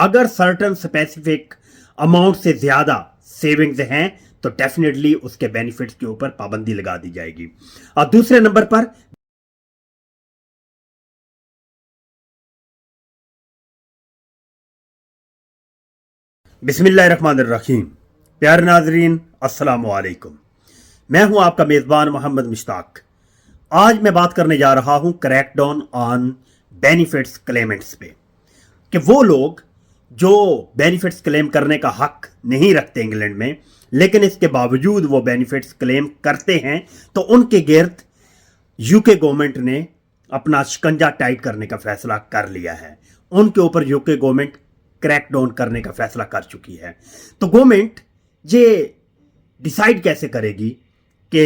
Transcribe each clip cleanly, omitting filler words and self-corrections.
अगर certain specific amount से ज़्यादा सेविंग्स हैं तो डेफिनेटली उसके बेनिफिट्स के ऊपर पाबंदी लगा दी जाएगी। और दूसरे नंबर पर बिस्मिल्लाहिर्रहमानिर्रहीम। प्यारे नाजरीन, अस्सलाम वालेकुम। मैं हूं आपका मेज़बान मोहम्मद मुश्ताक। आज मैं बात करने जा रहा हूं क्रैकडाउन ऑन बेनिफिट्स क्लेमेंट्स पे, कि वो लोग जो बेनिफिट्स क्लेम करने का हक नहीं रखते इंग्लैंड में, लेकिन इसके बावजूद वो बेनिफिट्स क्लेम करते हैं, तो उनके गिर्द यूके गवर्नमेंट ने अपना शिकंजा टाइट करने का फैसला कर लिया है। उनके ऊपर यूके गवर्नमेंट क्रैकडाउन करने का फैसला कर चुकी है। तो गवर्नमेंट ये डिसाइड कैसे करेगी कि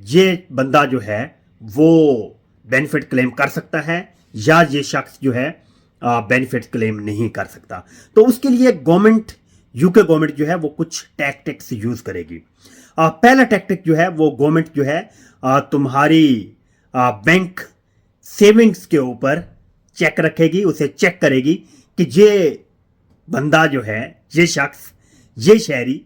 ये बंदा जो है वो बेनिफिट क्लेम कर सकता है या ये शख्स जो है बेनिफिट क्लेम नहीं कर सकता। तो उसके लिए गवर्नमेंट, यूके गवर्नमेंट जो है वो कुछ टैक्टिक्स यूज करेगी। पहला टैक्टिक जो है वो गवर्नमेंट जो है तुम्हारी बैंक सेविंग्स के ऊपर चेक रखेगी, उसे चेक करेगी कि ये बंदा जो है, ये शख्स, ये शहरी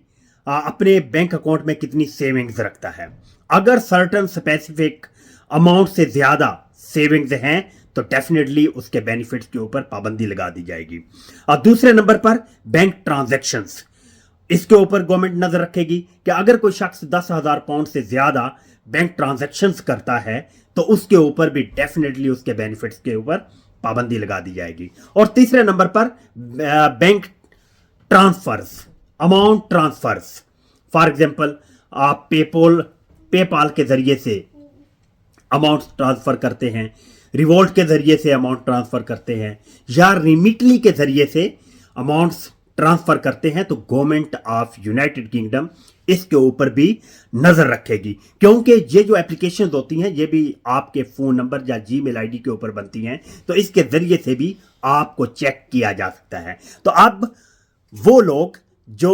अपने बैंक अकाउंट में कितनी सेविंग्स रखता है। अगर सर्टन स्पेसिफिक अमाउंट से ज़्यादा सेविंग्स हैं तो डेफिनेटली उसके बेनिफिट्स के ऊपर पाबंदी लगा दी जाएगी। और दूसरे नंबर पर बैंक ट्रांजैक्शंस, इसके ऊपर गवर्नमेंट नजर रखेगी कि अगर कोई शख्स 10,000 पाउंड से ज्यादा बैंक ट्रांजैक्शंस करता है तो उसके ऊपर भी डेफिनेटली उसके बेनिफिट्स के ऊपर पाबंदी लगा दी जाएगी। और तीसरे नंबर पर bank transfers, amount transfers, for example आप पेपाल के जरिए से अमाउंट ट्रांसफर करते हैं, रिवॉल्ट के जरिए से अमाउंट ट्रांसफर करते हैं, या रिमिटली के जरिए से अमाउंट्स ट्रांसफर करते हैं, तो गवर्नमेंट ऑफ यूनाइटेड किंगडम इसके ऊपर भी नजर रखेगी। क्योंकि ये जो एप्लीकेशन होती हैं ये भी आपके फोन नंबर या जीमेल आईडी के ऊपर बनती हैं, तो इसके जरिए से भी आपको चेक किया जा सकता है। तो अब वो लोग जो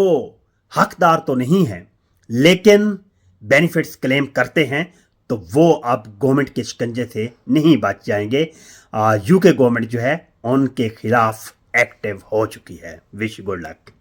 हकदार तो नहीं हैं लेकिन बेनिफिट्स क्लेम करते हैं, तो वो अब गवर्नमेंट के शिकंजे से नहीं बच जाएंगे। यूके गवर्नमेंट जो है उनके खिलाफ एक्टिव हो चुकी है। Wish good luck.